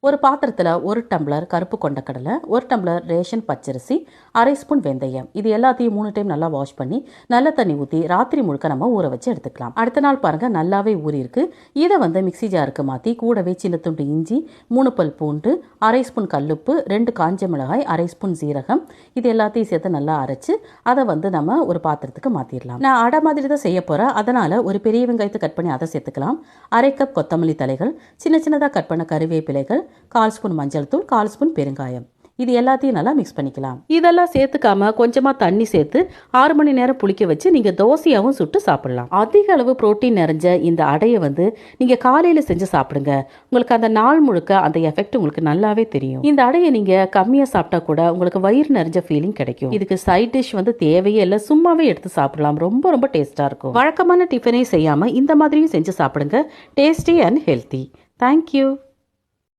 ஒரு பாத்திரத்தில் 1 டம்ளர் கருப்பு கொண்டக்கடலை, 1 டம்ளர் ரேஷன் பச்சரிசி, அரை ஸ்பூன் வெந்தயம், இது எல்லாத்தையும் 3 டைம் நல்லா வாஷ் பண்ணி நல்ல தண்ணி ஊற்றி ராத்திரி முழுக்க நம்ம ஊற வச்சு எடுத்துக்கலாம். அடுத்த நாள் பாருங்க நல்லாவே ஊறியிருக்கு. இதை மிக்ஸி ஜாருக்கு மாற்றி கூடவே சின்ன துண்டு இஞ்சி, 3 பல் பூண்டு, அரை ஸ்பூன் கல்லுப்பு, 2 காஞ்ச மிளகாய், அரை ஸ்பூன் சீரகம், இது எல்லாத்தையும் சேர்த்து நல்லா அரைச்சு அதை நம்ம ஒரு பாத்திரத்துக்கு மாற்றிடலாம். நான் அடை மாதிரி தான் செய்ய போகிறேன், அதனால் ஒரு பெரிய வெங்காயத்தை கட் பண்ணி அதை சேர்த்துக்கலாம். அரை கப் கொத்தமல்லி தலைகள், சின்ன சின்னதாக கட் பண்ண கருவேப்பிலைகள், 1/4 ஸ்பூன் மஞ்சள் தூள், 1/4 ஸ்பூன் பெருங்காயம், இது எல்லாத்தையும் நல்லா மிக்ஸ் பண்ணிக்கலாம். இதெல்லாம் சேர்த்துக்காம கொஞ்சமாக தண்ணி சேர்த்து 6 மணி நேரம் புளிக்க வச்சு நீங்கள் தோசையாகவும் சுட்டு சாப்பிடலாம். அதிக அளவு புரோட்டீன் நிறைஞ்ச இந்த அடையை நீங்கள் காலையில் செஞ்சு சாப்பிடுங்க. உங்களுக்கு அந்த நாள் முழுக்க அந்த எஃபெக்ட் உங்களுக்கு நல்லாவே தெரியும். இந்த அடையை நீங்கள் கம்மியாக சாப்பிட்டா கூட உங்களுக்கு வயிறு நிறைஞ்ச ஃபீலிங் கிடைக்கும். இதுக்கு சைட் டிஷ் தேவையே இல்லை, சும்மாவே எடுத்து சாப்பிடலாம். ரொம்ப ரொம்ப டேஸ்டாக இருக்கும். வழக்கமான டிஃபனே செய்யாமல் இந்த மாதிரியும் செஞ்சு சாப்பிடுங்க. Tasty and healthy. தேங்க்யூ.